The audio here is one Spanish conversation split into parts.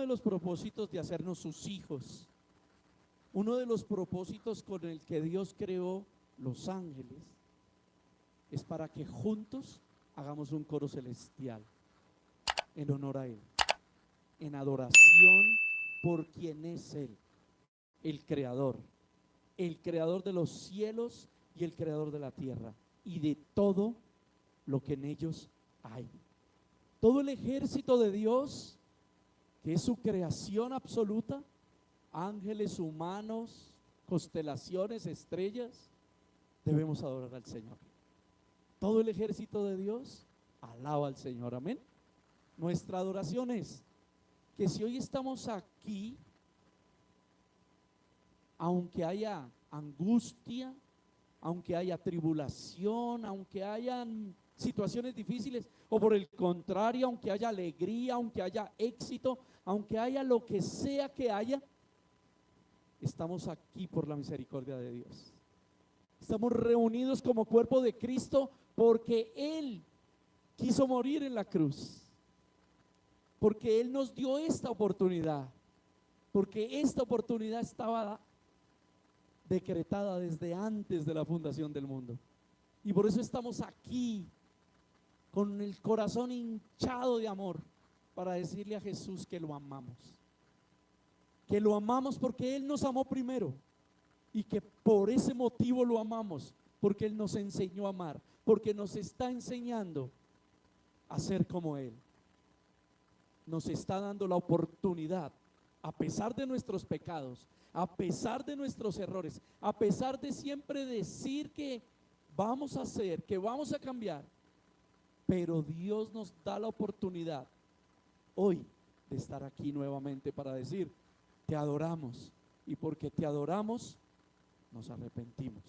los propósitos de hacernos sus hijos, uno de los propósitos con el que Dios creó los ángeles, es para que juntos hagamos un coro celestial en honor a Él, en adoración por quien es Él, el creador de los cielos y el creador de la tierra y de todo lo que en ellos hay. Todo el ejército de Dios, que es su creación absoluta, ángeles, humanos, constelaciones, estrellas, debemos adorar al Señor. Todo el ejército de Dios alaba al Señor, amén. Nuestra adoración es que si hoy estamos aquí, aunque haya angustia, aunque haya tribulación, aunque hayan situaciones difíciles, o por el contrario, aunque haya alegría, aunque haya éxito, aunque haya lo que sea que haya, estamos aquí por la misericordia de Dios. Estamos reunidos como cuerpo de Cristo porque Él quiso morir en la cruz, porque Él nos dio esta oportunidad, porque esta oportunidad estaba decretada desde antes de la fundación del mundo. Y por eso estamos aquí con el corazón hinchado de amor para decirle a Jesús que lo amamos. Que lo amamos porque Él nos amó primero y que por ese motivo lo amamos, porque Él nos enseñó a amar, porque nos está enseñando a ser como Él. Nos está dando la oportunidad, a pesar de nuestros pecados, a pesar de nuestros errores, a pesar de siempre decir que vamos a hacer, que vamos a cambiar, pero Dios nos da la oportunidad hoy de estar aquí nuevamente para decir: te adoramos, y porque te adoramos nos arrepentimos.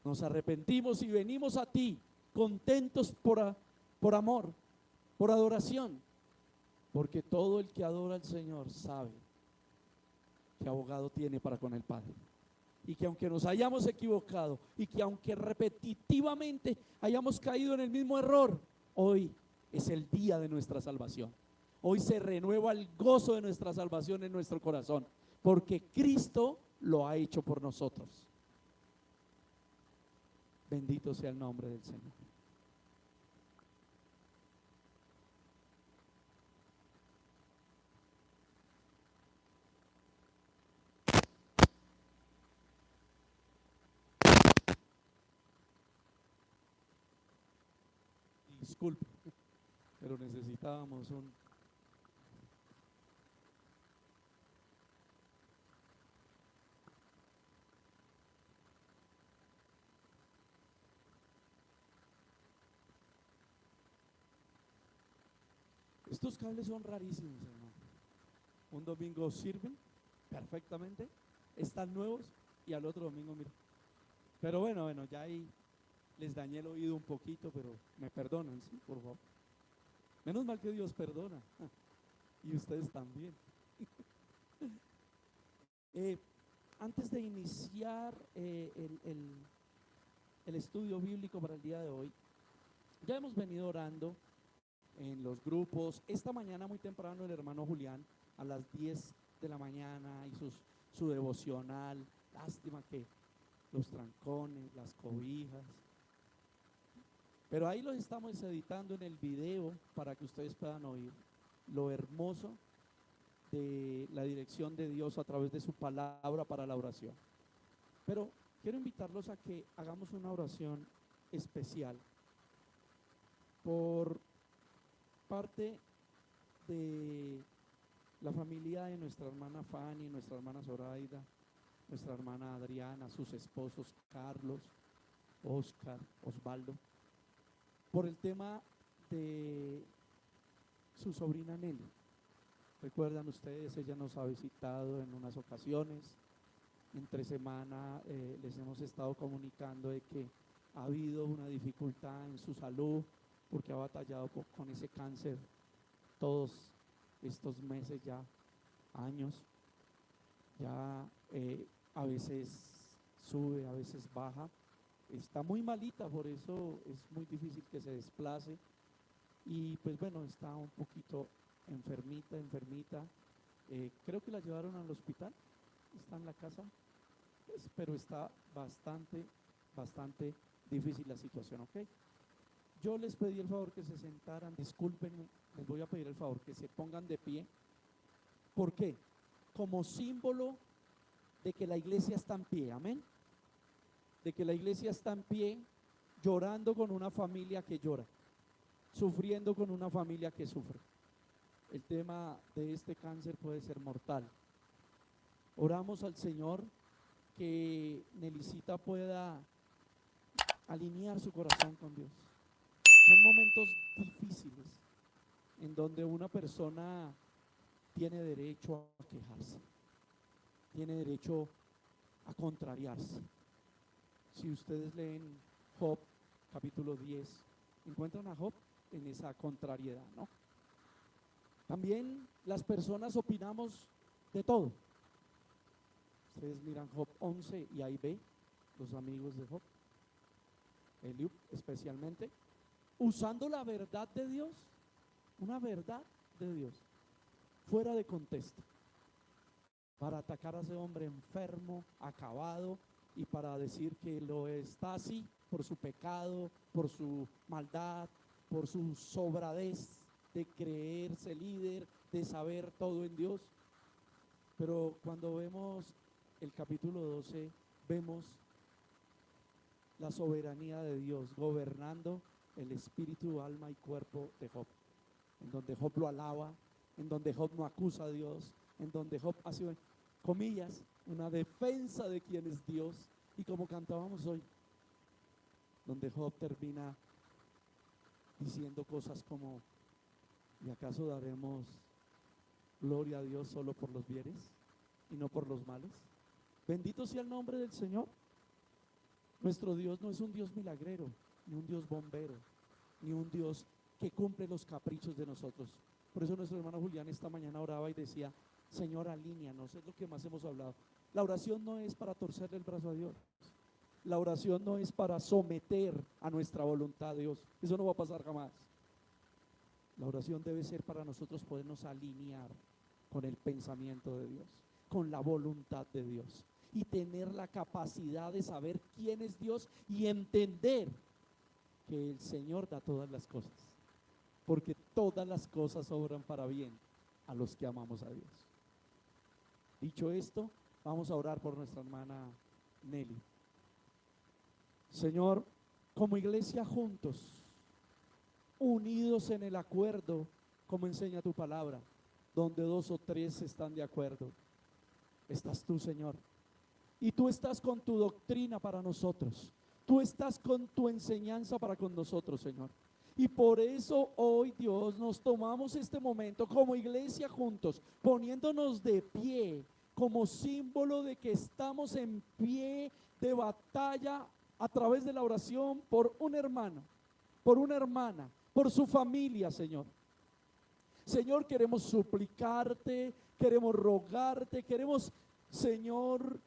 Nos arrepentimos y venimos a ti contentos por amor, por adoración, porque todo el que adora al Señor sabe que abogado tiene para con el Padre, y que aunque nos hayamos equivocado y que aunque repetitivamente hayamos caído en el mismo error, hoy es el día de nuestra salvación. Hoy se renueva el gozo de nuestra salvación en nuestro corazón, porque Cristo lo ha hecho por nosotros. Bendito sea el nombre del Señor. Disculpe, pero necesitábamos un... Estos cables son rarísimos, hermano. Un domingo sirven perfectamente, están nuevos, y al otro domingo, mira. Pero bueno, ya ahí les dañé el oído un poquito, pero me perdonan, ¿sí? Por favor. Menos mal que Dios perdona, y ustedes también. Antes de iniciar el estudio bíblico para el día de hoy, ya hemos venido orando en los grupos. Esta mañana muy temprano el hermano Julián a las 10 de la mañana hizo su devocional. Lástima que los trancones, las cobijas, pero ahí los estamos editando en el video para que ustedes puedan oír lo hermoso de la dirección de Dios a través de su palabra para la oración. Pero quiero invitarlos a que hagamos una oración especial por parte de la familia de nuestra hermana Fanny, nuestra hermana Zoraida, nuestra hermana Adriana, sus esposos Carlos, Oscar, Osvaldo, por el tema de su sobrina Nelly. Recuerdan ustedes, ella nos ha visitado en unas ocasiones. Entre semana les hemos estado comunicando de que ha habido una dificultad en su salud, porque ha batallado con ese cáncer todos estos meses, ya años. Ya a veces sube, a veces baja. Está muy malita, por eso es muy difícil que se desplace. Y pues bueno, está un poquito enfermita. Creo que la llevaron al hospital, está en la casa, pues, pero está bastante difícil la situación, ¿ok? Yo les pedí el favor que se sentaran, discúlpenme, les voy a pedir el favor que se pongan de pie. ¿Por qué? Como símbolo de que la iglesia está en pie, amén. De que la iglesia está en pie, llorando con una familia que llora, sufriendo con una familia que sufre. El tema de este cáncer puede ser mortal. Oramos al Señor que Nelicita pueda alinear su corazón con Dios. Son momentos difíciles en donde una persona tiene derecho a quejarse, tiene derecho a contrariarse. Si ustedes leen Job capítulo 10, encuentran a Job en esa contrariedad, ¿no? También las personas opinamos de todo. Ustedes miran Job 11 y ahí ve los amigos de Job, Eliú especialmente, usando la verdad de Dios, una verdad de Dios, fuera de contexto, para atacar a ese hombre enfermo, acabado, y para decir que lo está así por su pecado, por su maldad, por su sobradez de creerse líder, de saber todo en Dios. Pero cuando vemos el capítulo 12, vemos la soberanía de Dios gobernando el espíritu, alma y cuerpo de Job, en donde Job lo alaba, en donde Job no acusa a Dios, en donde Job hace, comillas, una defensa de quién es Dios, y como cantábamos hoy, donde Job termina diciendo cosas como: ¿y acaso daremos gloria a Dios solo por los bienes y no por los males? Bendito sea el nombre del Señor. Nuestro Dios no es un Dios milagrero, ni un Dios bombero, ni un Dios que cumple los caprichos de nosotros. Por eso nuestro hermano Julián esta mañana oraba y decía: Señor, alíneanos, es lo que más hemos hablado. La oración no es para torcerle el brazo a Dios. La oración no es para someter a nuestra voluntad a Dios. Eso no va a pasar jamás. La oración debe ser para nosotros podernos alinear con el pensamiento de Dios, con la voluntad de Dios, y tener la capacidad de saber quién es Dios y entender que el Señor da todas las cosas, porque todas las cosas obran para bien a los que amamos a Dios. Dicho esto, vamos a orar por nuestra hermana Nelly. Señor, como iglesia juntos, unidos en el acuerdo, como enseña tu palabra, donde 2 o 3 están de acuerdo, estás tú, Señor. Y tú estás con tu doctrina para nosotros, tú estás con tu enseñanza para con nosotros, Señor. Y por eso hoy, Dios, nos tomamos este momento como iglesia juntos, poniéndonos de pie como símbolo de que estamos en pie de batalla a través de la oración por un hermano, por una hermana, por su familia, Señor. Señor, queremos suplicarte, queremos rogarte, queremos, Señor,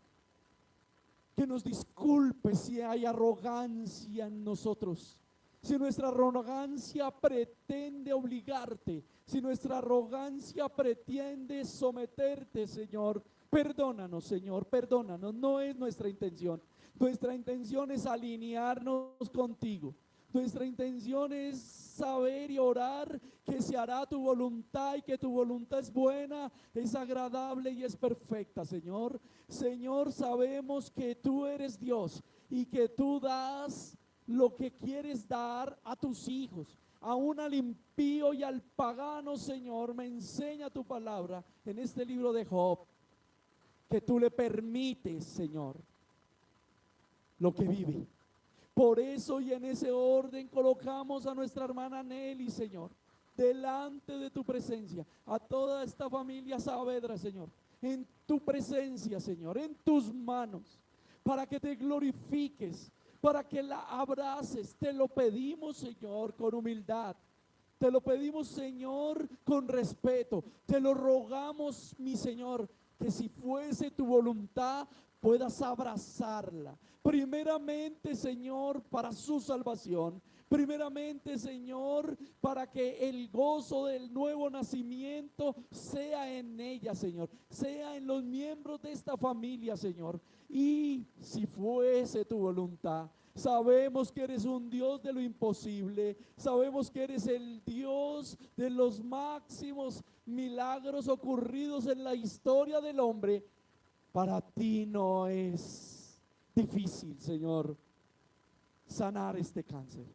que nos disculpes si hay arrogancia en nosotros, si nuestra arrogancia pretende obligarte, si nuestra arrogancia pretende someterte, Señor. Perdónanos, Señor, perdónanos, no es nuestra intención. Nuestra intención es alinearnos contigo. Nuestra intención es saber y orar que se hará tu voluntad y que tu voluntad es buena, es agradable y es perfecta, Señor. Señor, sabemos que tú eres Dios y que tú das lo que quieres dar a tus hijos, aún al impío y al pagano, Señor. Me enseña tu palabra en este libro de Job, que tú le permites, Señor, lo que vive. Por eso y en ese orden colocamos a nuestra hermana Nelly, Señor, delante de tu presencia, a toda esta familia Saavedra, Señor, en tu presencia, Señor, en tus manos, para que te glorifiques, para que la abraces. Te lo pedimos, Señor, con humildad. Te lo pedimos, Señor, con respeto. Te lo rogamos, mi Señor, que si fuese tu voluntad puedas abrazarla. Primeramente, Señor, para su salvación. Primeramente, Señor, para que el gozo del nuevo nacimiento sea en ella, Señor, sea en los miembros de esta familia, Señor. Y si fuese tu voluntad, sabemos que eres un Dios de lo imposible, sabemos que eres el Dios de los máximos milagros ocurridos en la historia del hombre. Para ti no es difícil, Señor, sanar este cáncer.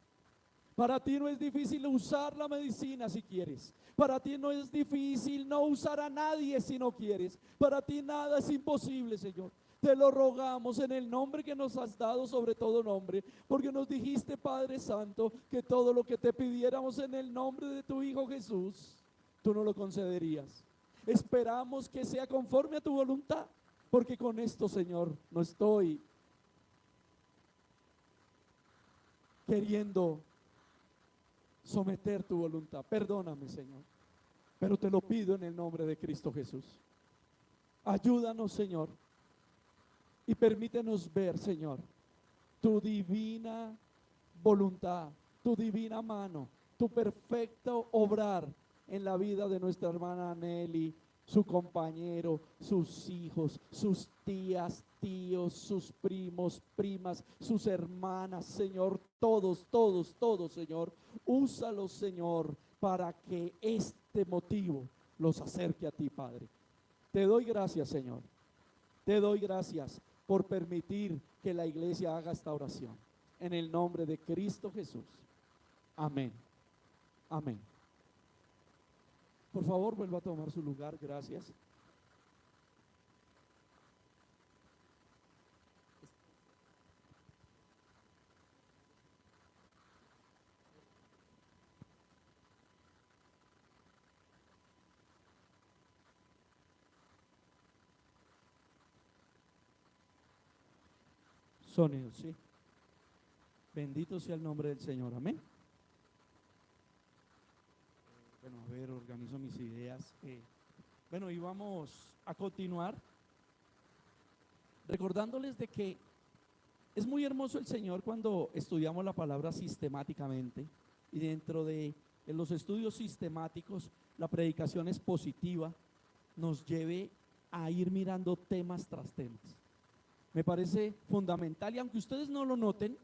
Para ti no es difícil usar la medicina si quieres. Para ti no es difícil no usar a nadie si no quieres. Para ti nada es imposible, Señor. Te lo rogamos en el nombre que nos has dado sobre todo nombre, porque nos dijiste, Padre Santo, que todo lo que te pidiéramos en el nombre de tu Hijo Jesús, tú no lo concederías. Esperamos que sea conforme a tu voluntad, porque con esto, Señor, no estoy queriendo someter tu voluntad. Perdóname, Señor, pero te lo pido en el nombre de Cristo Jesús. Ayúdanos, Señor, y permítenos ver, Señor, tu divina voluntad, tu divina mano, tu perfecto obrar en la vida de nuestra hermana Nelly, su compañero, sus hijos, sus tías, tíos, sus primos, primas, sus hermanas, Señor, todos, Señor. Úsalos, Señor, para que este motivo los acerque a ti, Padre. Te doy gracias, Señor. Te doy gracias por permitir que la iglesia haga esta oración. En el nombre de Cristo Jesús. Amén. Amén. Por favor, vuelva a tomar su lugar. Gracias. Sonido, sí. Bendito sea el nombre del Señor. Amén. Bueno, a ver, organizo mis ideas. Bueno, y vamos a continuar recordándoles de que es muy hermoso el Señor cuando estudiamos la palabra sistemáticamente, y dentro de los estudios sistemáticos la predicación expositiva nos lleve a ir mirando temas tras temas. Me parece fundamental, y aunque ustedes no lo noten,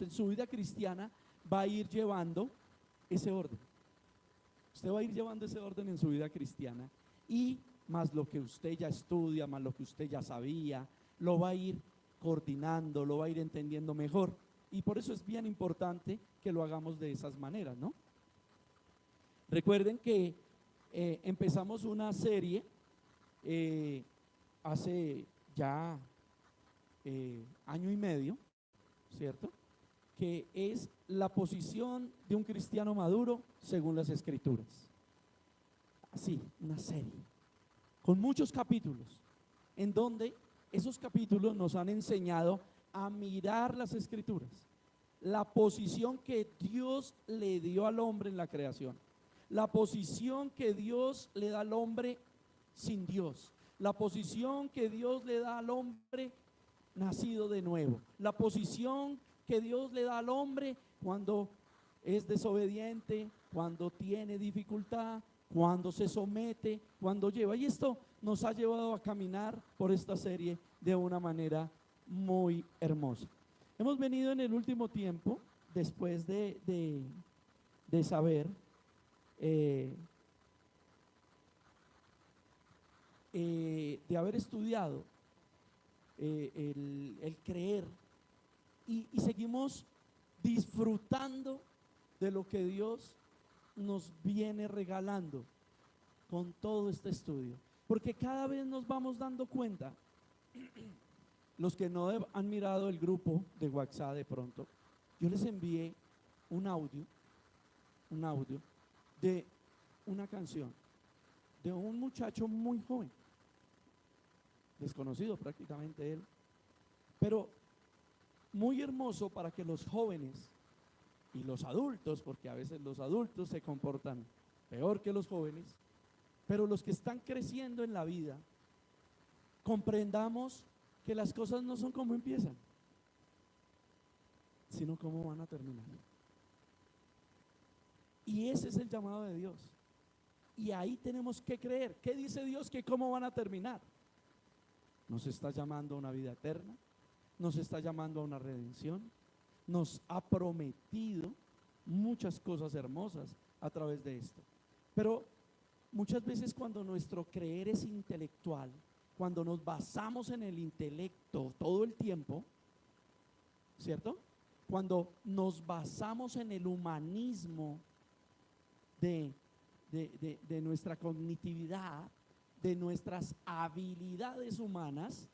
su vida cristiana va a ir llevando ese orden. Usted va a ir llevando ese orden en su vida cristiana, y más lo que usted ya estudia, más lo que usted ya sabía, lo va a ir coordinando, lo va a ir entendiendo mejor. Y por eso es bien importante que lo hagamos de esas maneras, ¿no? Recuerden que empezamos una serie hace ya año y medio, ¿cierto? Que es la posición de un cristiano maduro según las Escrituras. Así, una serie con muchos capítulos, en donde esos capítulos nos han enseñado a mirar las Escrituras, la posición que Dios le dio al hombre en la creación, la posición que Dios le da al hombre sin Dios, la posición que Dios le da al hombre nacido de nuevo, la posición que Dios le da al hombre cuando es desobediente, cuando tiene dificultad, cuando se somete, cuando lleva. Y esto nos ha llevado a caminar por esta serie de una manera muy hermosa. Hemos venido en el último tiempo, después de saber de haber estudiado el creer, y seguimos disfrutando de lo que Dios nos viene regalando con todo este estudio, porque cada vez nos vamos dando cuenta. Los que no han mirado el grupo de WhatsApp, de pronto yo les envié un audio de una canción de un muchacho muy joven, desconocido prácticamente él, pero muy hermoso para que los jóvenes y los adultos, porque a veces los adultos se comportan peor que los jóvenes, Pero los que están creciendo en la vida, comprendamos que las cosas no son como empiezan, sino cómo van a terminar. Y ese es el llamado de Dios. Y ahí tenemos que creer. ¿Qué dice Dios? Que cómo van a terminar. Nos está llamando a una vida eterna, nos está llamando a una redención, nos ha prometido muchas cosas hermosas a través de esto. Pero muchas veces cuando nuestro creer es intelectual, cuando nos basamos en el intelecto todo el tiempo, ¿cierto? Cuando nos basamos en el humanismo de nuestra cognitividad, de nuestras habilidades humanas,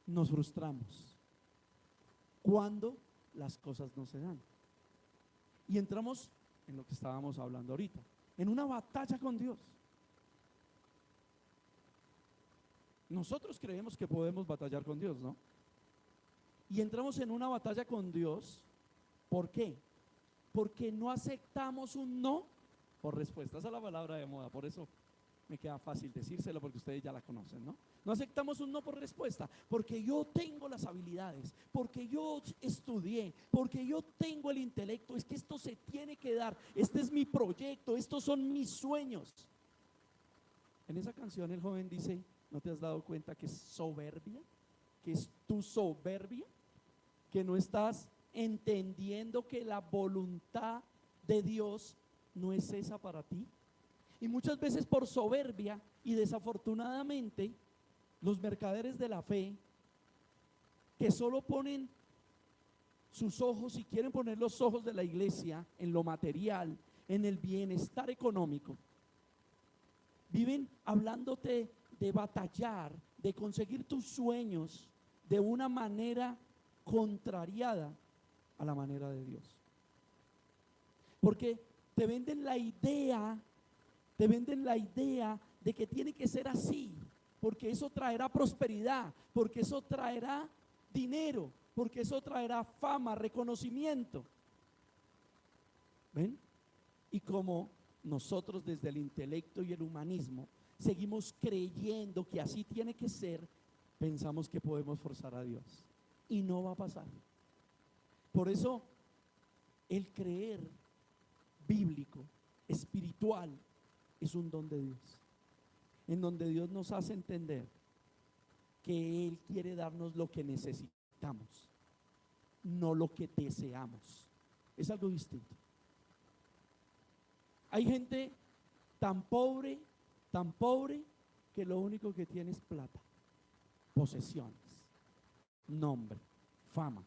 nos frustramos cuando las cosas no se dan. Y entramos en lo que estábamos hablando ahorita, en una batalla con Dios. Nosotros creemos que podemos batallar con Dios, ¿no? Y entramos en una batalla con Dios. ¿Por qué? Porque no aceptamos un no por respuesta. Esa es la palabra de moda, por eso me queda fácil decírselo, porque ustedes ya la conocen, ¿no? No aceptamos un no por respuesta, porque yo tengo las habilidades, porque yo estudié, porque yo tengo el intelecto. Es que esto se tiene que dar, este es mi proyecto, estos son mis sueños. En esa canción el joven dice: ¿no te has dado cuenta que es soberbia? Que es tu soberbia, que no estás entendiendo que la voluntad de Dios no es esa para ti. Y muchas veces por soberbia, y desafortunadamente los mercaderes de la fe, que solo ponen sus ojos y quieren poner los ojos de la iglesia en lo material, en el bienestar económico, viven hablándote de batallar, de conseguir tus sueños de una manera contrariada a la manera de Dios. Porque te venden la idea de que tiene que ser así, porque eso traerá prosperidad, porque eso traerá dinero, porque eso traerá fama, reconocimiento. ¿Ven? Y como nosotros desde el intelecto y el humanismo seguimos creyendo que así tiene que ser, pensamos que podemos forzar a Dios, y no va a pasar. Por eso el creer bíblico, espiritual, es un don de Dios, en donde Dios nos hace entender que Él quiere darnos lo que necesitamos, no lo que deseamos. Es algo distinto. Hay gente tan pobre, que lo único que tiene es plata, posesiones, nombre, fama,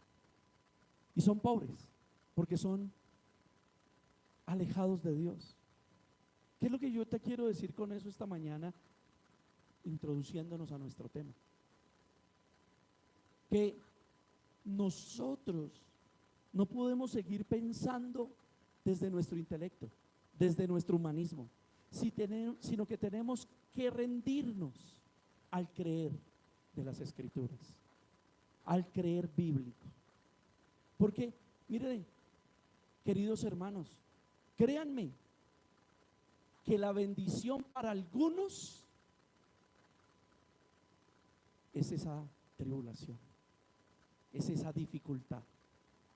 y son pobres porque son alejados de Dios. ¿Qué es lo que yo te quiero decir con eso esta mañana, introduciéndonos a nuestro tema? Que nosotros no podemos seguir pensando desde nuestro intelecto, desde nuestro humanismo, sino que tenemos que rendirnos al creer de las Escrituras, al creer bíblico. Porque, miren, queridos hermanos, créanme que la bendición para algunos es esa tribulación, es esa dificultad.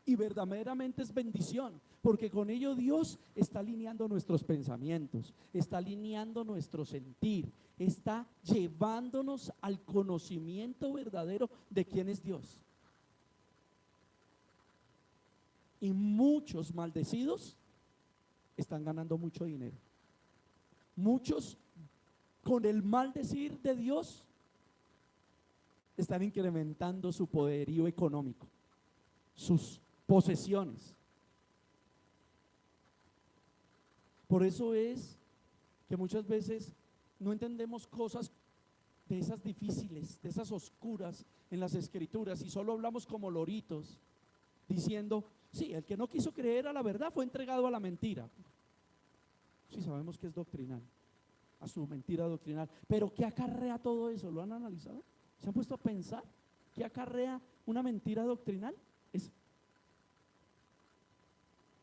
Y verdaderamente es bendición, porque con ello Dios está alineando nuestros pensamientos, está alineando nuestro sentir, está llevándonos al conocimiento verdadero de quién es Dios. Y muchos maldecidos están ganando mucho dinero. Muchos, con el maldecir de Dios, están incrementando su poderío económico, sus posesiones. Por eso es que muchas veces no entendemos cosas de esas difíciles, de esas oscuras en las Escrituras, y solo hablamos como loritos, diciendo: sí, el que no quiso creer a la verdad fue entregado a la mentira. Sí, sabemos que es doctrinal, a su mentira doctrinal, pero ¿qué acarrea todo eso? ¿Lo han analizado? ¿Se han puesto a pensar qué acarrea una mentira doctrinal? Es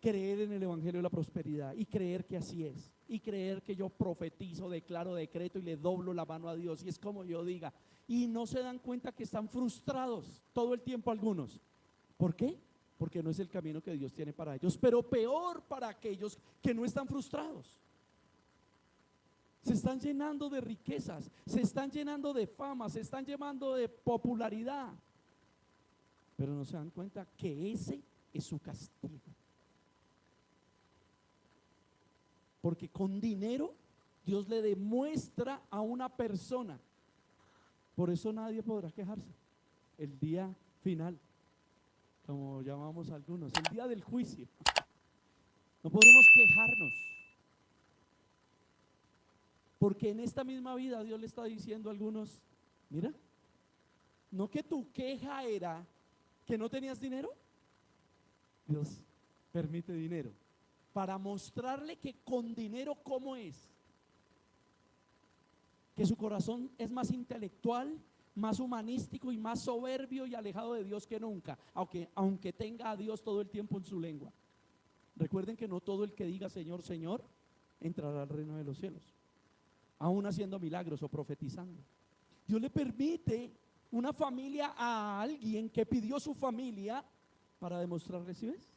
creer en el evangelio de la prosperidad y creer que así es, y creer que yo profetizo, declaro, decreto y le doblo la mano a Dios y es como yo diga. Y no se dan cuenta que están frustrados todo el tiempo algunos. ¿Por qué? Porque no es el camino que Dios tiene para ellos, pero peor para aquellos que no están frustrados. Se están llenando de riquezas, se están llenando de fama, se están llenando de popularidad, pero no se dan cuenta que ese es su castigo. Porque con dinero Dios le demuestra a una persona. Por eso nadie podrá quejarse el día final, como llamamos algunos, el día del juicio. No podremos quejarnos, porque en esta misma vida Dios le está diciendo a algunos: mira, no que tu queja era que no tenías dinero. Dios permite dinero para mostrarle que con dinero cómo es, que su corazón es más intelectual, más humanístico y más soberbio y alejado de Dios que nunca, aunque tenga a Dios todo el tiempo en su lengua. Recuerden que no todo el que diga Señor, Señor entrará al reino de los cielos, aún haciendo milagros o profetizando. Dios le permite una familia a alguien que pidió su familia para demostrarle. ¿Sí ves?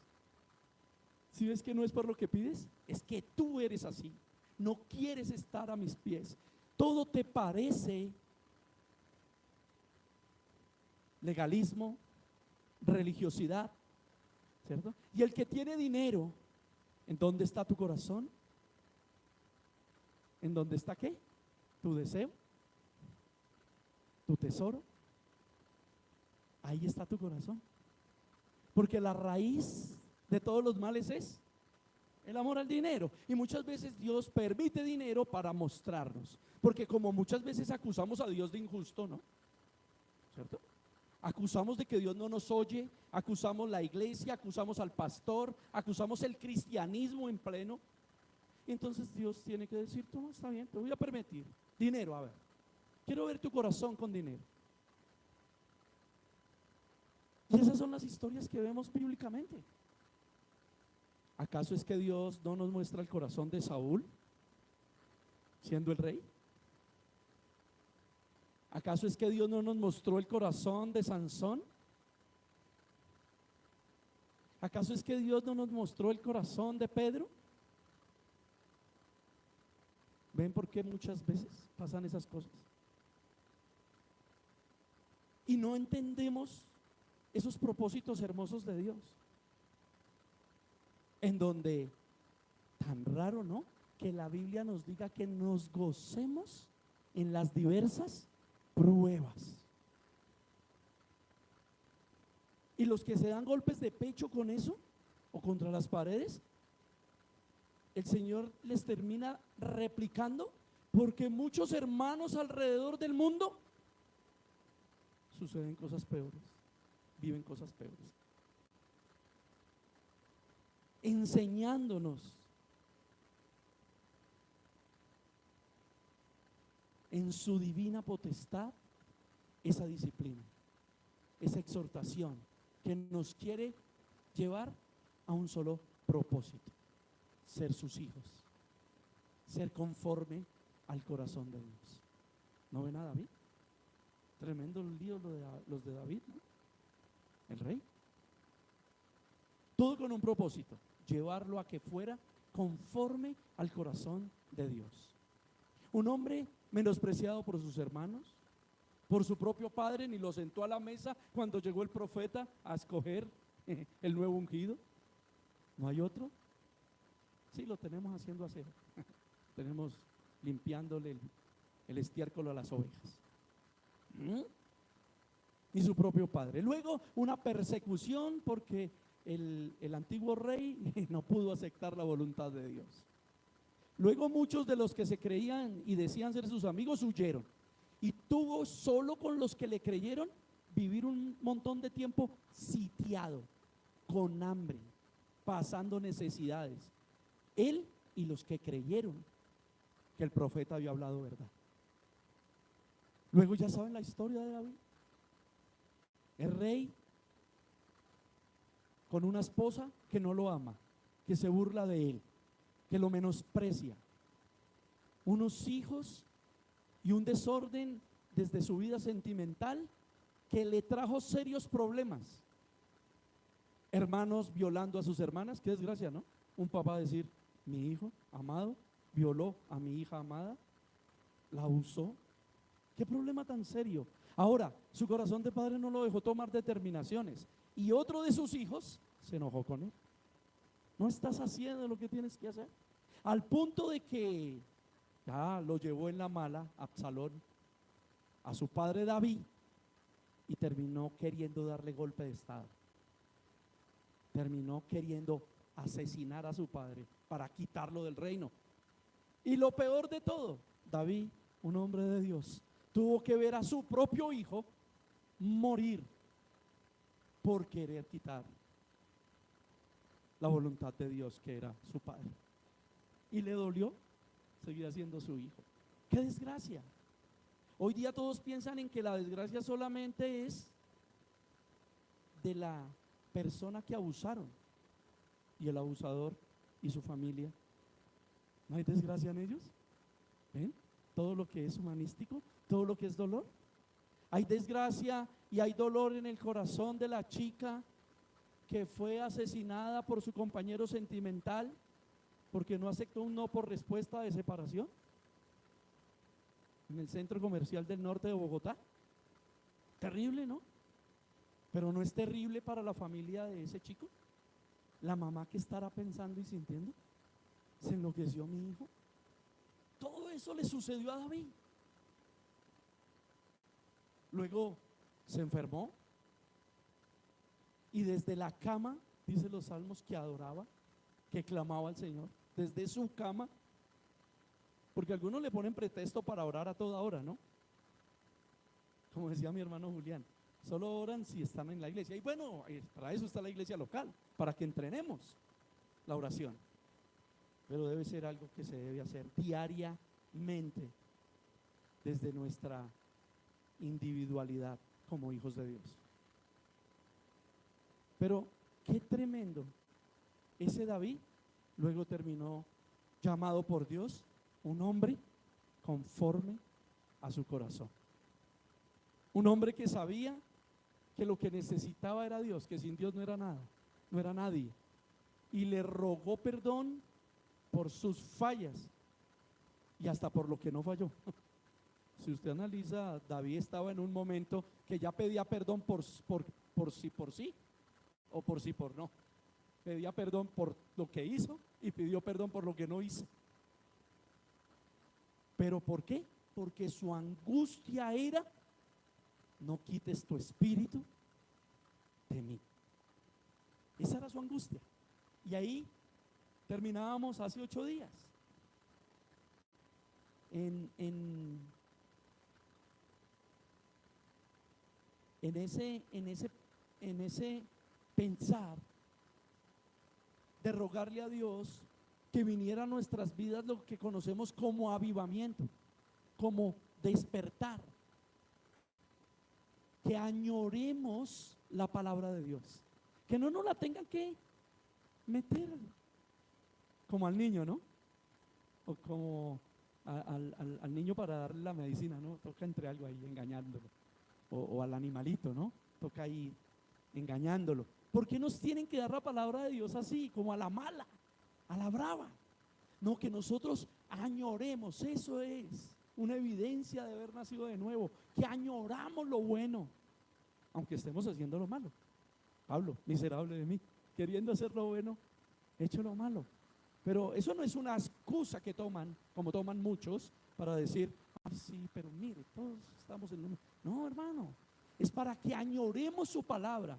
¿Sí ves que no es por lo que pides? Es que tú eres así, no quieres estar a mis pies, todo te parece legalismo, religiosidad, ¿cierto? Y el que tiene dinero, ¿en dónde está tu corazón? ¿En dónde está qué? Tu deseo, tu tesoro. Ahí está tu corazón. Porque la raíz de todos los males es el amor al dinero. Y muchas veces Dios permite dinero para mostrarnos. Porque como muchas veces acusamos a Dios de injusto, ¿no? ¿Cierto? Acusamos de que Dios no nos oye, acusamos la iglesia, acusamos al pastor, acusamos el cristianismo en pleno. Y entonces Dios tiene que decir: no, está bien, te voy a permitir dinero. A ver, quiero ver tu corazón con dinero. Y esas son las historias que vemos bíblicamente. ¿Acaso es que Dios no nos muestra el corazón de Saúl siendo el rey? ¿Acaso es que Dios no nos mostró el corazón de Sansón? ¿Acaso es que Dios no nos mostró el corazón de Pedro? ¿Ven por qué muchas veces pasan esas cosas? Y no entendemos esos propósitos hermosos de Dios, en donde, tan raro, ¿no?, que la Biblia nos diga que nos gocemos en las diversas pruebas. Y los que se dan golpes de pecho con eso o contra las paredes, el Señor les termina replicando, porque muchos hermanos alrededor del mundo suceden cosas peores, viven cosas peores, enseñándonos en su divina potestad esa disciplina, esa exhortación que nos quiere llevar a un solo propósito: ser sus hijos, ser conforme al corazón de Dios. ¿No ven a David? Tremendo lío los de David, ¿no? El rey. Todo con un propósito: llevarlo a que fuera conforme al corazón de Dios. Un hombre menospreciado por sus hermanos, por su propio padre, ni lo sentó a la mesa cuando llegó el profeta a escoger el nuevo ungido. ¿No hay otro? Sí, lo tenemos haciendo aseo. Tenemos limpiándole el estiércol a las ovejas. Y su propio padre. Luego una persecución porque el antiguo rey no pudo aceptar la voluntad de Dios. Luego muchos de los que se creían y decían ser sus amigos huyeron, y tuvo solo con los que le creyeron vivir un montón de tiempo sitiado, con hambre, pasando necesidades, él y los que creyeron que el profeta había hablado verdad. Luego ya saben la historia de David, el rey con una esposa que no lo ama, que se burla de él, que lo menosprecia, unos hijos y un desorden desde su vida sentimental que le trajo serios problemas. Hermanos violando a sus hermanas, qué desgracia, ¿no? Un papá decir, mi hijo amado violó a mi hija amada, la abusó. Qué problema tan serio. Ahora, su corazón de padre no lo dejó tomar determinaciones y otro de sus hijos se enojó con él. No estás haciendo lo que tienes que hacer. Al punto de que ya lo llevó en la mala Absalón a su padre David y terminó queriendo darle golpe de estado. Terminó queriendo asesinar a su padre para quitarlo del reino. Y lo peor de todo, David, un hombre de Dios, tuvo que ver a su propio hijo morir por querer quitar la voluntad de Dios, que era su padre. Y le dolió seguir siendo su hijo. ¡Qué desgracia! Hoy día todos piensan en que la desgracia solamente es de la persona que abusaron, y el abusador y su familia. ¿No hay desgracia en ellos? ¿Ven? Todo lo que es humanístico, todo lo que es dolor. Hay desgracia y hay dolor en el corazón de la chica que fue asesinada por su compañero sentimental porque no aceptó un no por respuesta de separación en el centro comercial del norte de Bogotá. Terrible, ¿no? Pero no es terrible para la familia de ese chico. La mamá, que estará pensando y sintiendo, se enloqueció mi hijo. Todo eso le sucedió a David. Luego se enfermó y desde la cama, dice los salmos, que adoraba, que clamaba al Señor, desde su cama, porque algunos le ponen pretexto para orar a toda hora, ¿no? Como decía mi hermano Julián, solo oran si están en la iglesia. Y bueno, para eso está la iglesia local, para que entrenemos la oración. Pero debe ser algo que se debe hacer diariamente desde nuestra individualidad como hijos de Dios. Pero qué tremendo. Ese David luego terminó llamado por Dios un hombre conforme a su corazón. Un hombre que sabía que lo que necesitaba era Dios, que sin Dios no era nada, no era nadie. Y le rogó perdón por sus fallas y hasta por lo que no falló. Si usted analiza, David estaba en un momento que ya pedía perdón por sí o por sí por no. Pedía perdón por lo que hizo y pidió perdón por lo que no hizo. ¿Pero por qué? Porque su angustia era: no quites tu espíritu de mí. Esa era su angustia. Y ahí terminábamos hace 8 días. En ese pensar de rogarle a Dios que viniera a nuestras vidas lo que conocemos como avivamiento, como despertar, que añoremos la palabra de Dios, que no nos la tengan que meter como al niño, ¿no? O como al niño para darle la medicina, ¿no? Toca entre algo ahí engañándolo, o al animalito, ¿no? Toca ahí engañándolo. ¿Por qué nos tienen que dar la palabra de Dios así, como a la mala, a la brava? No, que nosotros añoremos. Eso es una evidencia de haber nacido de nuevo, que añoramos lo bueno, aunque estemos haciendo lo malo. Pablo, miserable de mí, queriendo hacer lo bueno, he hecho lo malo. Pero eso no es una excusa que toman, como toman muchos, para decir: ay, sí, pero mire, todos estamos en lo... No, hermano, es para que añoremos su palabra,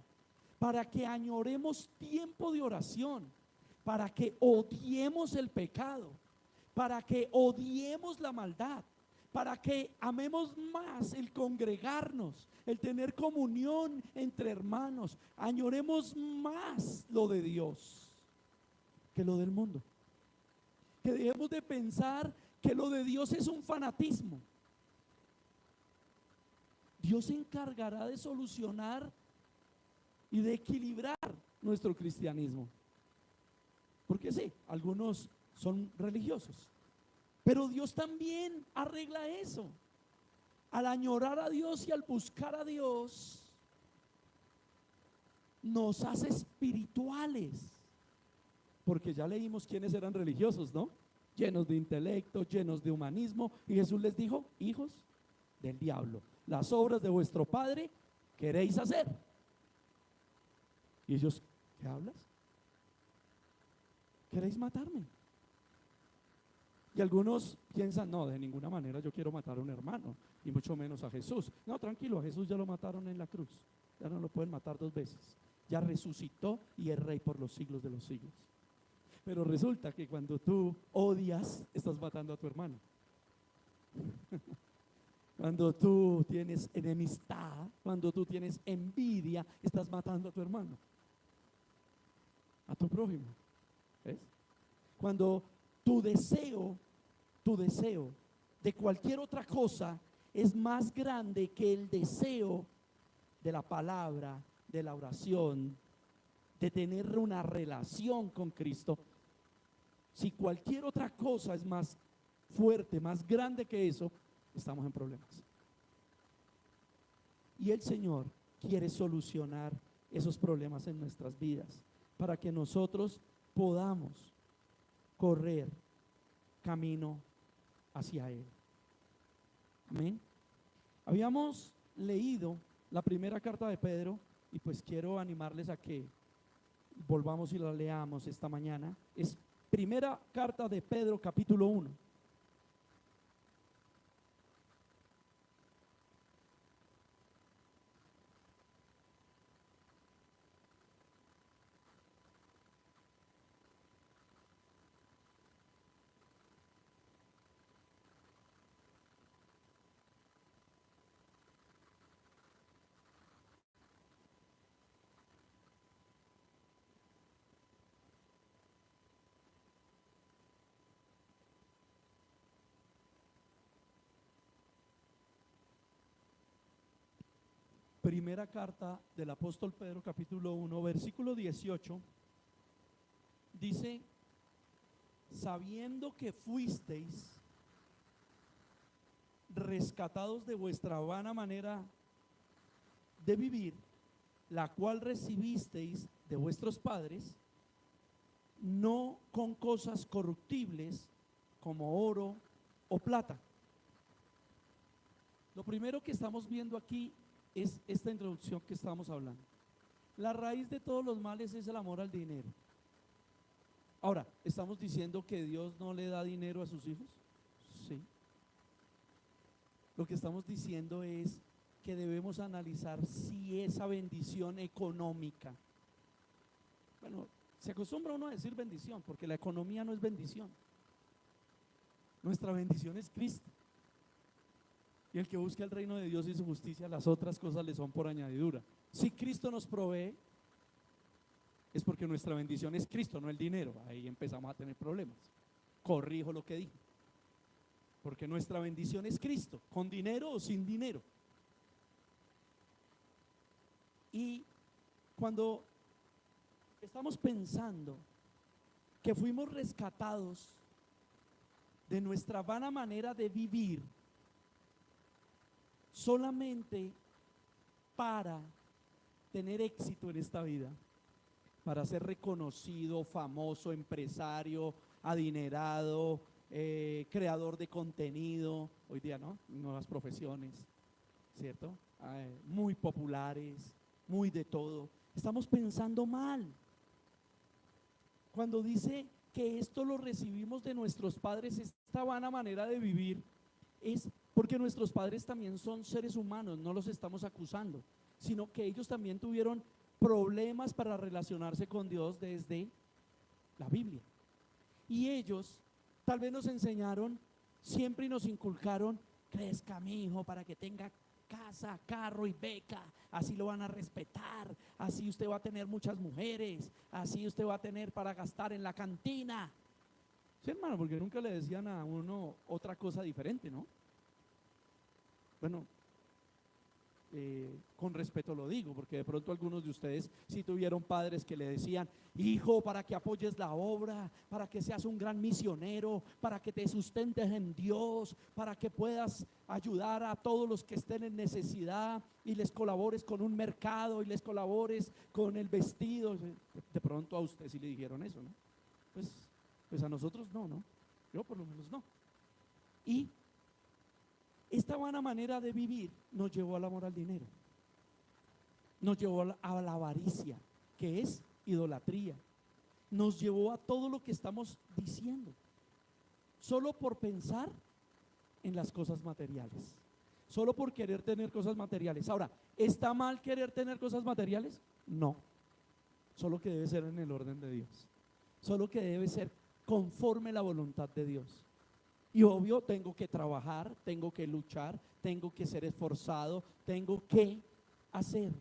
para que añoremos tiempo de oración, para que odiemos el pecado, para que odiemos la maldad, para que amemos más el congregarnos, el tener comunión entre hermanos, añoremos más lo de Dios que lo del mundo. Que dejemos de pensar que lo de Dios es un fanatismo. Dios se encargará de solucionar y de equilibrar nuestro cristianismo. Porque sí, algunos son religiosos, Pero Dios también arregla eso. Al añorar a Dios y al buscar a Dios, nos hace espirituales. Porque ya leímos quiénes eran religiosos, ¿no? Llenos de intelecto, llenos de humanismo. Y Jesús les dijo: hijos del diablo, las obras de vuestro padre queréis hacer. Y ellos: ¿qué hablas? ¿Queréis matarme? Y algunos piensan: no, de ninguna manera yo quiero matar a un hermano, y mucho menos a Jesús. No, tranquilo, a Jesús ya lo mataron en la cruz, ya no lo pueden matar dos veces, ya resucitó y es rey por los siglos de los siglos. Pero resulta que cuando tú odias, estás matando a tu hermano. Cuando tú tienes enemistad, cuando tú tienes envidia, estás matando a tu hermano, a tu prójimo. ¿Ves? Cuando tu deseo de cualquier otra cosa es más grande que el deseo de la palabra, de la oración, de tener una relación con Cristo. Si cualquier otra cosa es más fuerte, más grande que eso, estamos en problemas. Y el Señor quiere solucionar esos problemas en nuestras vidas para que nosotros podamos correr camino hacia Él. Amén. Habíamos leído la primera carta de Pedro y pues quiero animarles a que volvamos y la leamos esta mañana. Es primera carta de Pedro, capítulo 1. Primera carta del apóstol Pedro, capítulo 1, versículo 18, dice: sabiendo que fuisteis rescatados de vuestra vana manera de vivir, la cual recibisteis de vuestros padres, no con cosas corruptibles como oro o plata. Lo primero que estamos viendo aquí es esta introducción que estamos hablando. La raíz de todos los males es el amor al dinero. Ahora, ¿estamos diciendo que Dios no le da dinero a sus hijos? Sí. Lo que estamos diciendo es que debemos analizar si esa bendición económica, bueno, se acostumbra uno a decir bendición, porque la economía no es bendición. Nuestra bendición es Cristo. Y el que busca el reino de Dios y su justicia, las otras cosas le son por añadidura. Si Cristo nos provee, es porque nuestra bendición es Cristo, no el dinero. Ahí empezamos a tener problemas. Corrijo lo que dije. Porque nuestra bendición es Cristo, con dinero o sin dinero. Y cuando estamos pensando que fuimos rescatados de nuestra vana manera de vivir, solamente para tener éxito en esta vida, para ser reconocido, famoso, empresario, adinerado, creador de contenido, hoy día no, nuevas profesiones, ¿cierto? Muy populares, muy de todo. Estamos pensando mal. Cuando dice que esto lo recibimos de nuestros padres, esta vana manera de vivir, es porque nuestros padres también son seres humanos, no los estamos acusando, sino que ellos también tuvieron problemas para relacionarse con Dios desde la Biblia. Y ellos tal vez nos enseñaron siempre y nos inculcaron: crezca mi hijo para que tenga casa, carro y beca, así lo van a respetar, así usted va a tener muchas mujeres, así usted va a tener para gastar en la cantina. Sí, hermano, porque nunca le decían a uno otra cosa diferente, ¿no? Bueno, con respeto lo digo, porque de pronto algunos de ustedes sí tuvieron padres que le decían: hijo, para que apoyes la obra, para que seas un gran misionero, para que te sustentes en Dios, para que puedas ayudar a todos los que estén en necesidad y les colabores con un mercado y les colabores con el vestido. De pronto a usted sí le dijeron eso, ¿no? Pues a nosotros no, ¿no? Yo por lo menos no. Y esta vana manera de vivir nos llevó al amor al dinero, nos llevó a la avaricia, que es idolatría, nos llevó a todo lo que estamos diciendo, solo por pensar en las cosas materiales, solo por querer tener cosas materiales. Ahora, ¿está mal querer tener cosas materiales? No, solo que debe ser en el orden de Dios, solo que debe ser conforme la voluntad de Dios. Y obvio, tengo que trabajar, tengo que luchar, tengo que ser esforzado, tengo que hacer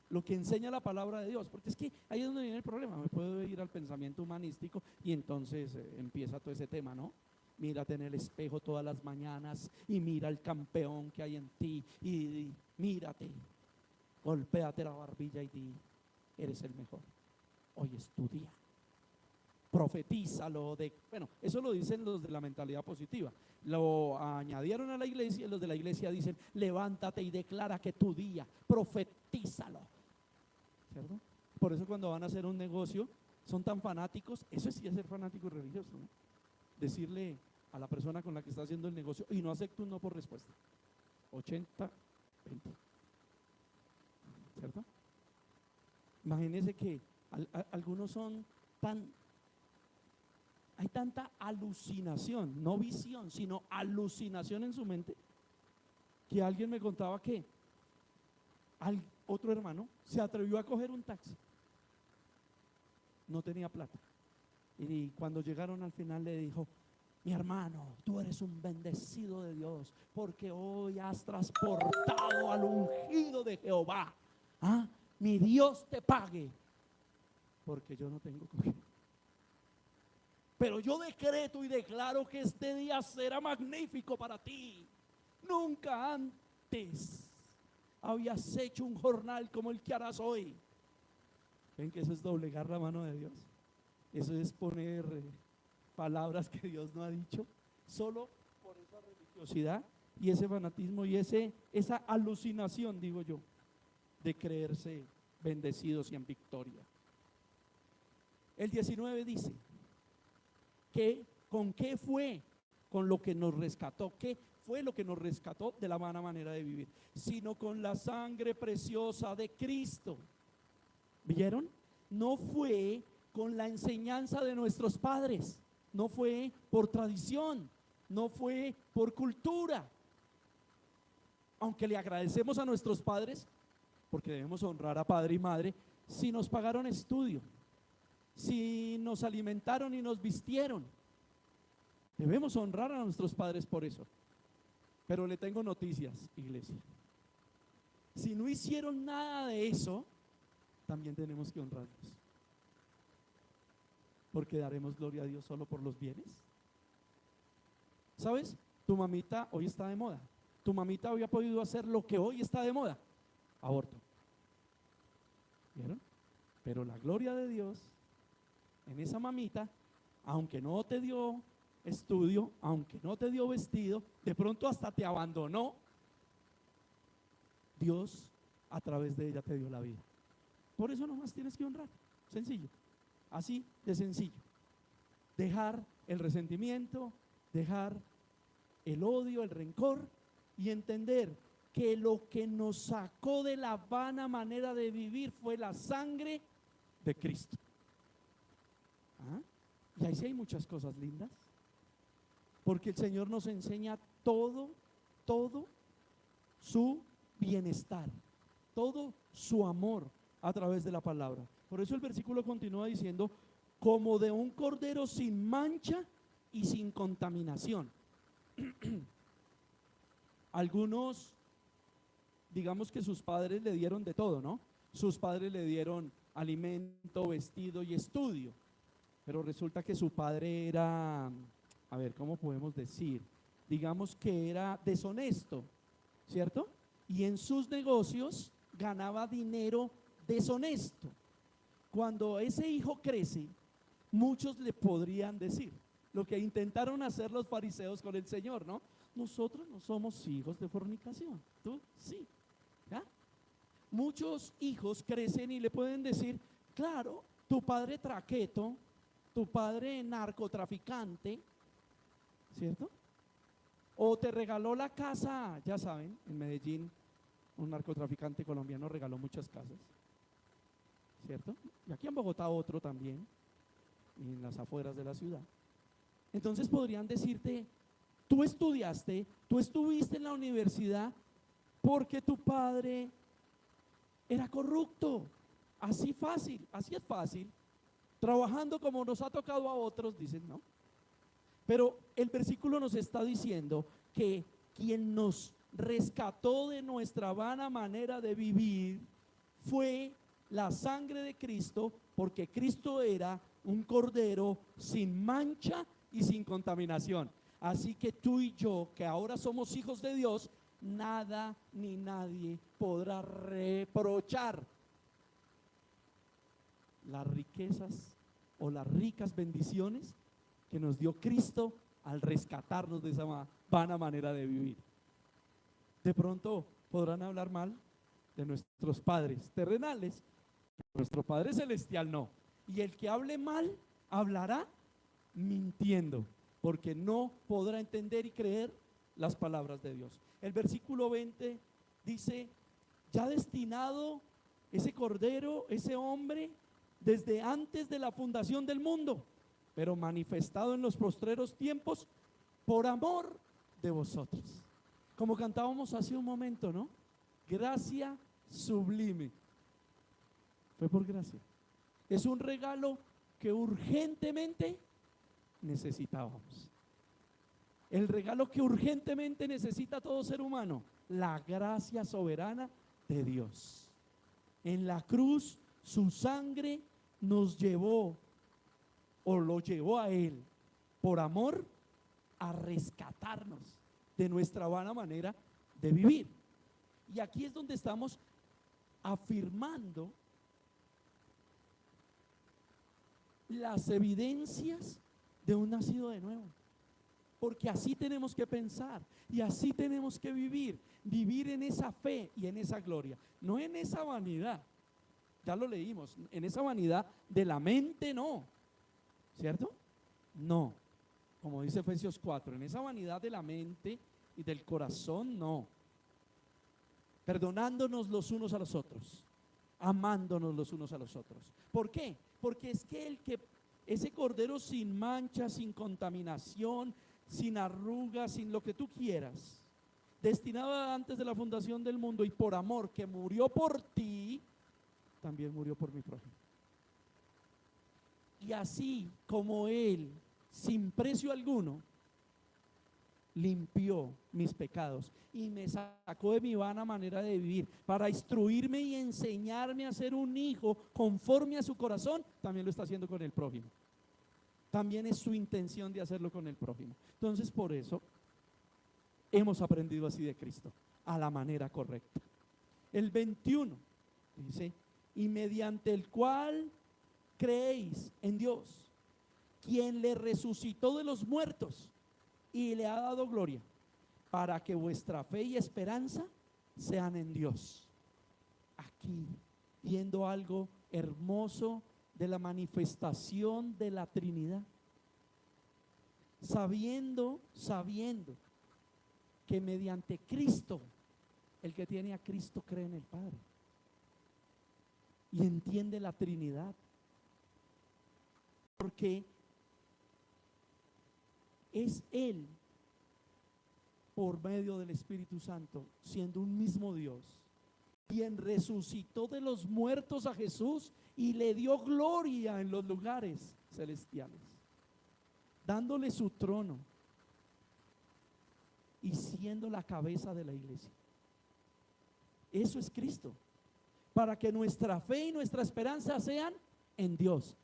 lo que enseña la palabra de Dios, porque es que ahí es donde viene el problema. Me puedo ir al pensamiento humanístico y entonces empieza todo ese tema, ¿no? Mírate en el espejo todas las mañanas y mira el campeón que hay en ti y mírate, golpéate la barbilla y di: eres el mejor, hoy es tu día. Profetízalo. Bueno, eso lo dicen los de la mentalidad positiva, lo añadieron a la iglesia y los de la iglesia dicen: levántate y declara que tu día, profetízalo, ¿cierto? Por eso cuando van a hacer un negocio son tan fanáticos. Eso sí es ser fanático religioso, ¿no? Decirle a la persona con la que está haciendo el negocio: y no acepto un no por respuesta, 80-20, ¿cierto? Imagínense que algunos son hay tanta alucinación, no visión, sino alucinación en su mente, que alguien me contaba que otro hermano se atrevió a coger un taxi, no tenía plata, y cuando llegaron al final le dijo: mi hermano, tú eres un bendecido de Dios, porque hoy has transportado al ungido de Jehová. ¿Ah? Mi Dios te pague, porque yo no tengo con qué. Pero yo decreto y declaro que este día será magnífico para ti. Nunca antes habías hecho un jornal como el que harás hoy. ¿Ven que eso es doblegar la mano de Dios? Eso es poner palabras que Dios no ha dicho, solo por esa religiosidad y ese fanatismo y esa alucinación, digo yo, de creerse bendecidos y en victoria. El 19 dice que ¿con qué fue? Con lo que nos rescató. ¿Qué fue lo que nos rescató de la vana manera de vivir? Sino con la sangre preciosa de Cristo. ¿Vieron? No fue con la enseñanza de nuestros padres, no fue por tradición, no fue por cultura. Aunque le agradecemos a nuestros padres, porque debemos honrar a padre y madre, si nos pagaron estudio, si nos alimentaron y nos vistieron, debemos honrar a nuestros padres por eso. Pero le tengo noticias, iglesia: si no hicieron nada de eso, también tenemos que honrarlos, porque daremos gloria a Dios solo por los bienes. ¿Sabes? Tu mamita hoy está de moda. Tu mamita había podido hacer lo que hoy está de moda: aborto. ¿Vieron? Pero la gloria de Dios en esa mamita, aunque no te dio estudio, aunque no te dio vestido, de pronto hasta te abandonó, Dios a través de ella te dio la vida. Por eso nomás tienes que honrar, sencillo, así de sencillo. Dejar el resentimiento, dejar el odio, el rencor, y entender que lo que nos sacó de la vana manera de vivir fue la sangre de Cristo. ¿Ah? Y ahí sí hay muchas cosas lindas, porque el Señor nos enseña todo su bienestar, todo su amor a través de la palabra. Por eso el versículo continúa diciendo: como de un cordero sin mancha y sin contaminación. Algunos, digamos que sus padres le dieron de todo, ¿no? Sus padres le dieron alimento, vestido y estudio, pero resulta que su padre era, a ver, ¿cómo podemos decir? Digamos que era deshonesto, ¿cierto? y en sus negocios ganaba dinero deshonesto. Cuando ese hijo crece, muchos le podrían decir lo que intentaron hacer los fariseos con el Señor, ¿no? Nosotros no somos hijos de fornicación, tú sí, ¿ya? Muchos hijos crecen y le pueden decir, claro, tu padre traqueto, tu padre narcotraficante, ¿cierto? O te regaló la casa, ya saben, en Medellín un narcotraficante colombiano regaló muchas casas, ¿cierto? Y aquí en Bogotá otro también, y en las afueras de la ciudad. Entonces podrían decirte, tú estudiaste, tú estuviste en la universidad porque tu padre era corrupto, así fácil, así es fácil, trabajando como nos ha tocado a otros, dicen, ¿no? Pero el versículo nos está diciendo que quien nos rescató de nuestra vana manera de vivir fue la sangre de Cristo, porque Cristo era un cordero sin mancha y sin contaminación. Así que tú y yo, que ahora somos hijos de Dios, nada ni nadie podrá reprochar las riquezas o las ricas bendiciones que nos dio Cristo al rescatarnos de esa vana manera de vivir. De pronto podrán hablar mal de nuestros padres terrenales, nuestro Padre Celestial no. Y el que hable mal, hablará mintiendo, porque no podrá entender y creer las palabras de Dios. El versículo 20 dice, ya destinado ese cordero, ese hombre, desde antes de la fundación del mundo, pero manifestado en los postreros tiempos por amor de vosotros. Como cantábamos hace un momento, ¿no? Gracia sublime. Fue por gracia. Es un regalo que urgentemente necesitábamos. El regalo que urgentemente necesita todo ser humano, la gracia soberana de Dios. En la cruz, su sangre nos llevó, o lo llevó a Él, por amor, a rescatarnos de nuestra vana manera de vivir. Y aquí es donde estamos afirmando las evidencias de un nacido de nuevo, porque así tenemos que pensar y así tenemos que vivir en esa fe y en esa gloria, no en esa vanidad. Ya lo leímos, en esa vanidad de la mente no, ¿cierto? No, como dice Efesios 4, en esa vanidad de la mente y del corazón no, perdonándonos los unos a los otros, amándonos los unos a los otros. ¿Por qué? Porque es que ese cordero sin mancha, sin contaminación, sin arrugas, sin lo que tú quieras, destinado antes de la fundación del mundo y por amor, que murió por ti, también murió por mi prójimo. Y así como Él, sin precio alguno, limpió mis pecados y me sacó de mi vana manera de vivir para instruirme y enseñarme a ser un hijo conforme a su corazón, también lo está haciendo con el prójimo. También es su intención de hacerlo con el prójimo. Entonces, por eso hemos aprendido así de Cristo, a la manera correcta. El 21 dice, y mediante el cual creéis en Dios, quien le resucitó de los muertos y le ha dado gloria, para que vuestra fe y esperanza sean en Dios. Aquí, viendo algo hermoso de la manifestación de la Trinidad, sabiendo que mediante Cristo, el que tiene a Cristo cree en el Padre y entiende la Trinidad, porque es Él, por medio del Espíritu Santo, siendo un mismo Dios, quien resucitó de los muertos a Jesús y le dio gloria en los lugares celestiales, dándole su trono y siendo la cabeza de la iglesia. Eso es Cristo, para que nuestra fe y nuestra esperanza sean en Dios,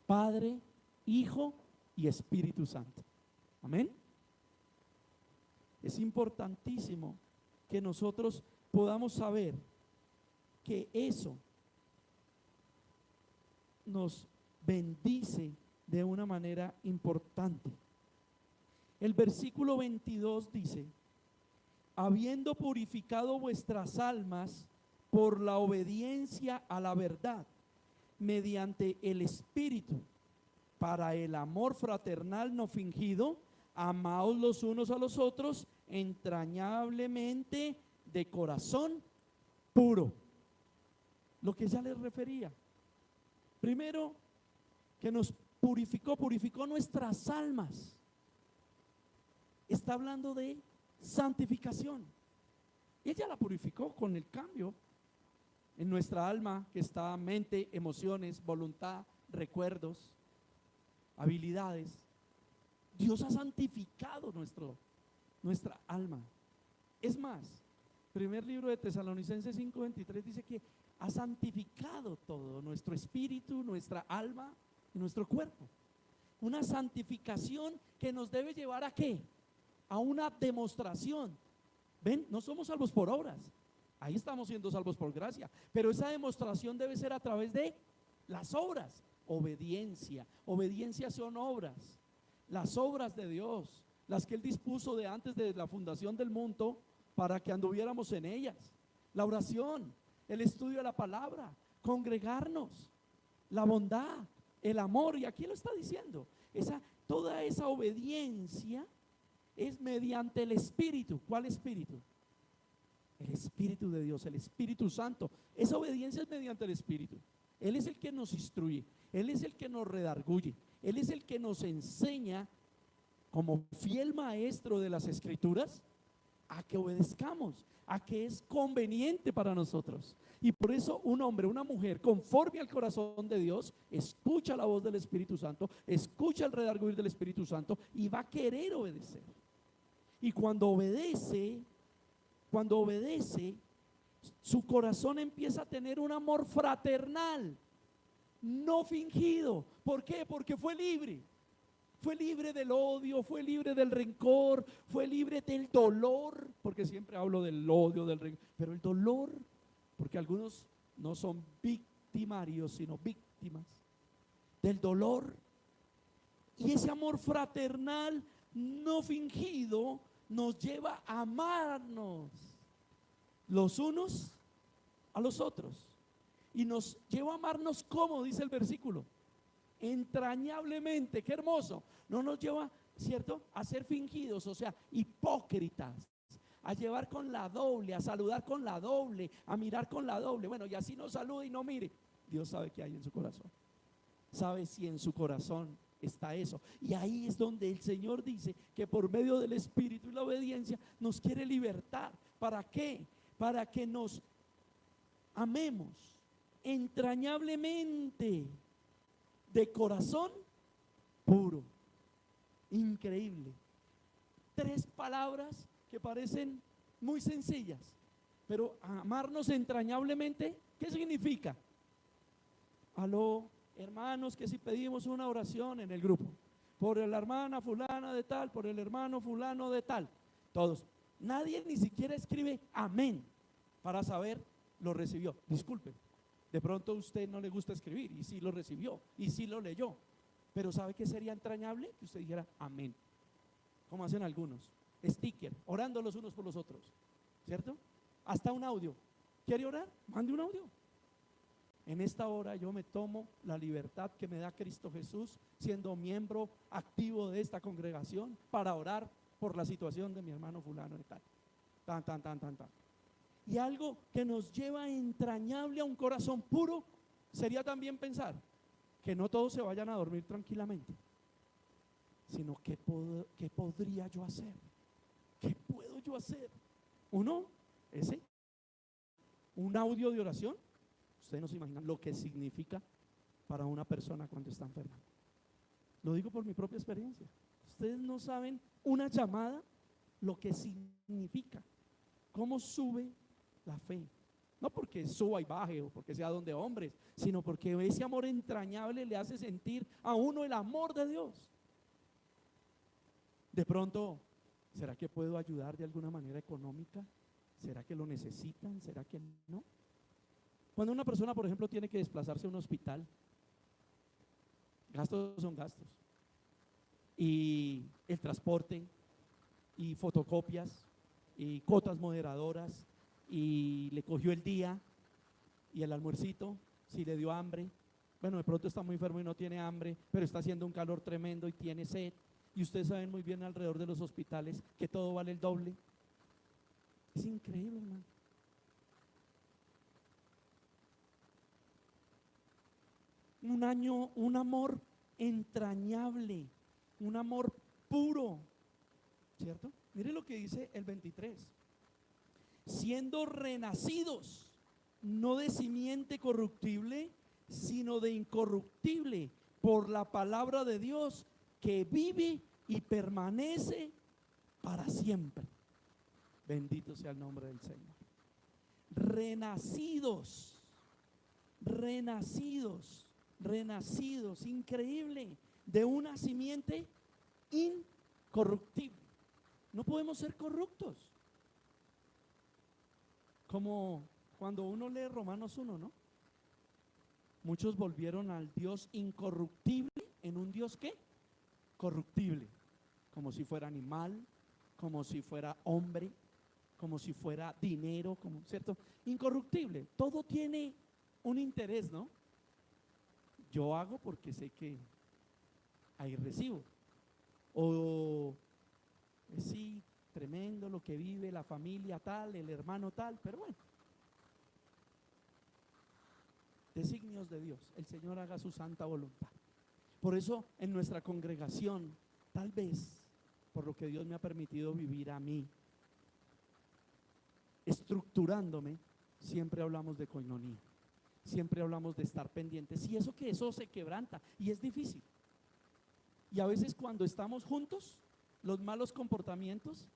Padre, Hijo y Espíritu Santo. Amén. Es importantísimo que nosotros podamos saber que eso nos bendice de una manera importante. El versículo 22 dice: habiendo purificado vuestras almas por la obediencia a la verdad, mediante el Espíritu, para el amor fraternal no fingido, amaos los unos a los otros entrañablemente de corazón puro. Lo que ya les refería. Primero, que nos purificó nuestras almas. Está hablando de santificación. Ella la purificó con el cambio en nuestra alma, que está mente, emociones, voluntad, recuerdos, habilidades. Dios ha santificado nuestra alma. Es más, primer libro de Tesalonicenses 5:23 dice que ha santificado todo, nuestro espíritu, nuestra alma y nuestro cuerpo. Una santificación que nos debe llevar ¿a qué? A una demostración. ¿Ven? No somos salvos por obras. Ahí estamos siendo salvos por gracia. Pero esa demostración debe ser a través de las obras. Obediencia. Obediencia son obras. Las obras de Dios, las que Él dispuso de antes de la fundación del mundo para que anduviéramos en ellas. La oración, el estudio de la palabra, congregarnos, la bondad, el amor. Y aquí lo está diciendo. Toda esa obediencia es mediante el Espíritu. ¿Cuál Espíritu? El Espíritu de Dios, el Espíritu Santo. Esa obediencia es mediante el Espíritu. Él es el que nos instruye, Él es el que nos redarguye, Él es el que nos enseña como fiel maestro de las Escrituras a que obedezcamos, a que es conveniente para nosotros. Y por eso un hombre, una mujer conforme al corazón de Dios escucha la voz del Espíritu Santo, escucha el redarguir del Espíritu Santo y va a querer obedecer. Y cuando obedece, su corazón empieza a tener un amor fraternal, no fingido. ¿Por qué? Porque fue libre. Fue libre del odio, fue libre del rencor, fue libre del dolor, porque siempre hablo del odio, del rencor, pero el dolor, porque algunos no son victimarios, sino víctimas del dolor. Y ese amor fraternal no fingido nos lleva a amarnos los unos a los otros. Y nos lleva a amarnos, como dice el versículo, entrañablemente. Qué hermoso. No nos lleva, ¿cierto?, a ser fingidos, o sea, hipócritas, a llevar con la doble, a saludar con la doble, a mirar con la doble. Bueno, y así no salude y no mire. Dios sabe qué hay en su corazón. Sabe si en su corazón está eso. Y ahí es donde el Señor dice que por medio del Espíritu y la obediencia nos quiere libertar. ¿Para qué? Para que nos amemos entrañablemente, de corazón puro. Increíble. 3 palabras que parecen muy sencillas, pero amarnos entrañablemente, ¿qué significa? Aló, hermanos, que si pedimos una oración en el grupo, por la hermana fulana de tal, por el hermano fulano de tal, todos, nadie ni siquiera escribe amén para saber lo recibió. Disculpe, de pronto a usted no le gusta escribir y sí lo recibió y sí lo leyó, pero ¿sabe qué sería entrañable? Que usted dijera amén, como hacen algunos, sticker, orando los unos por los otros, ¿cierto? Hasta un audio. ¿Quiere orar? Mande un audio. En esta hora yo me tomo la libertad que me da Cristo Jesús, siendo miembro activo de esta congregación, para orar por la situación de mi hermano fulano y tal. Tan. Y algo que nos lleva entrañable a un corazón puro sería también pensar que no todos se vayan a dormir tranquilamente, sino ¿qué podría yo hacer? ¿Qué puedo yo hacer? Un audio de oración. Ustedes no se imaginan lo que significa para una persona cuando está enferma. Lo digo por mi propia experiencia. Ustedes no saben una llamada lo que significa, cómo sube la fe. No porque suba y baje o porque sea don de hombres, sino porque ese amor entrañable le hace sentir a uno el amor de Dios. De pronto, ¿será que puedo ayudar de alguna manera económica? ¿Será que lo necesitan? ¿Será que no? Cuando una persona, por ejemplo, tiene que desplazarse a un hospital, gastos son gastos. Y el transporte, y fotocopias, y cotas moderadoras, y le cogió el día, y el almuercito, si le dio hambre. Bueno, de pronto está muy enfermo y no tiene hambre, pero está haciendo un calor tremendo y tiene sed. Y ustedes saben muy bien alrededor de los hospitales que todo vale el doble. Es increíble, hermano. Un amor entrañable, un amor puro, ¿cierto? Mire lo que dice el 23. Siendo renacidos, no de simiente corruptible, sino de incorruptible, por la palabra de Dios que vive y permanece para siempre. Bendito sea el nombre del Señor. Renacidos, renacidos, renacidos, increíble, de una simiente incorruptible. No podemos ser corruptos. Como cuando uno lee Romanos 1, ¿no? Muchos volvieron al Dios incorruptible en un Dios ¿qué? Corruptible, como si fuera animal, como si fuera hombre, como si fuera dinero, como, ¿cierto? Incorruptible, todo tiene un interés, ¿no? Yo hago porque sé que ahí recibo. O sí, tremendo lo que vive la familia tal, el hermano tal, pero bueno. Designios de Dios, el Señor haga su santa voluntad. Por eso en nuestra congregación, tal vez por lo que Dios me ha permitido vivir a mí, estructurándome, siempre hablamos de coinonía, siempre hablamos de estar pendientes, y eso que eso se quebranta y es difícil. Y a veces cuando estamos juntos, los malos comportamientos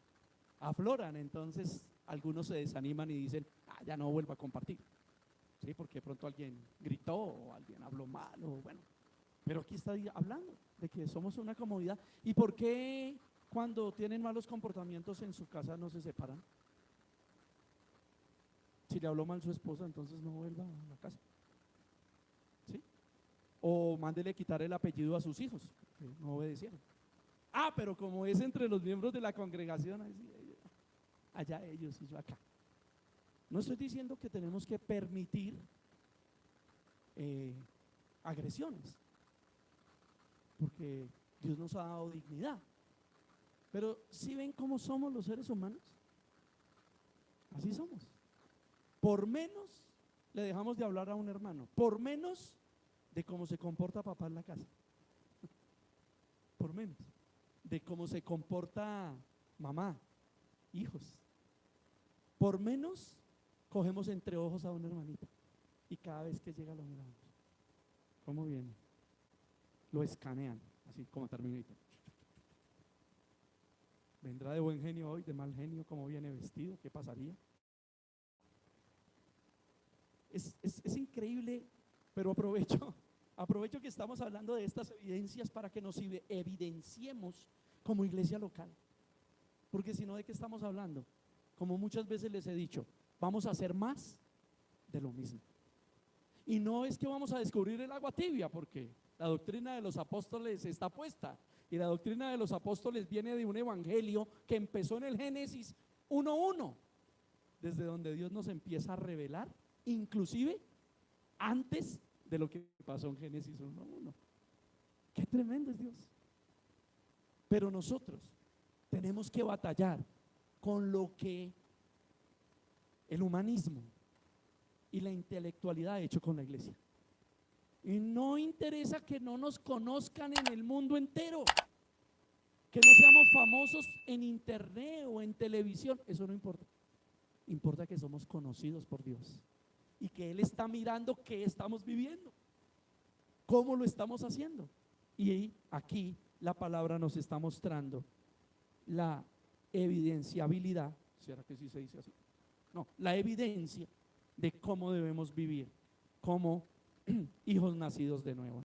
afloran, entonces algunos se desaniman y dicen, ya no vuelvo a compartir. Sí, porque de pronto alguien gritó o alguien habló mal o bueno, pero aquí está hablando de que somos una comodidad. ¿Y por qué cuando tienen malos comportamientos en su casa no se separan? Si le habló mal su esposa, entonces no vuelva a la casa. ¿Sí? O mándele quitar el apellido a sus hijos, que no obedecieron. Pero como es entre los miembros de la congregación, allá ellos y yo acá. No estoy diciendo que tenemos que permitir agresiones, porque Dios nos ha dado dignidad. Pero ¿sí ven cómo somos los seres humanos? Así somos. Por menos le dejamos de hablar a un hermano, por menos de cómo se comporta papá en la casa, por menos de cómo se comporta mamá, hijos, por menos cogemos entre ojos a un hermanito y cada vez que llega lo miramos. ¿Cómo viene? Lo escanean, así como terminito. ¿Vendrá de buen genio hoy, de mal genio? ¿Cómo viene vestido? ¿Qué pasaría? Es increíble, pero aprovecho que estamos hablando de estas evidencias para que nos evidenciemos como iglesia local. Porque si no, ¿de qué estamos hablando? Como muchas veces les he dicho, vamos a hacer más de lo mismo. Y no es que vamos a descubrir el agua tibia, porque la doctrina de los apóstoles está puesta. Y la doctrina de los apóstoles viene de un evangelio que empezó en el Génesis 1:1, desde donde Dios nos empieza a revelar, inclusive antes de lo que pasó en Génesis 1:1. Qué tremendo es Dios. Pero nosotros tenemos que batallar con lo que el humanismo y la intelectualidad ha hecho con la iglesia. Y no interesa que no nos conozcan en el mundo entero, que no seamos famosos en internet o en televisión, eso no importa. Importa que somos conocidos por Dios y que Él está mirando qué estamos viviendo, cómo lo estamos haciendo. Y aquí la palabra nos está mostrando la evidenciabilidad, ¿será que sí se dice así? No, la evidencia de cómo debemos vivir como hijos nacidos de nuevo.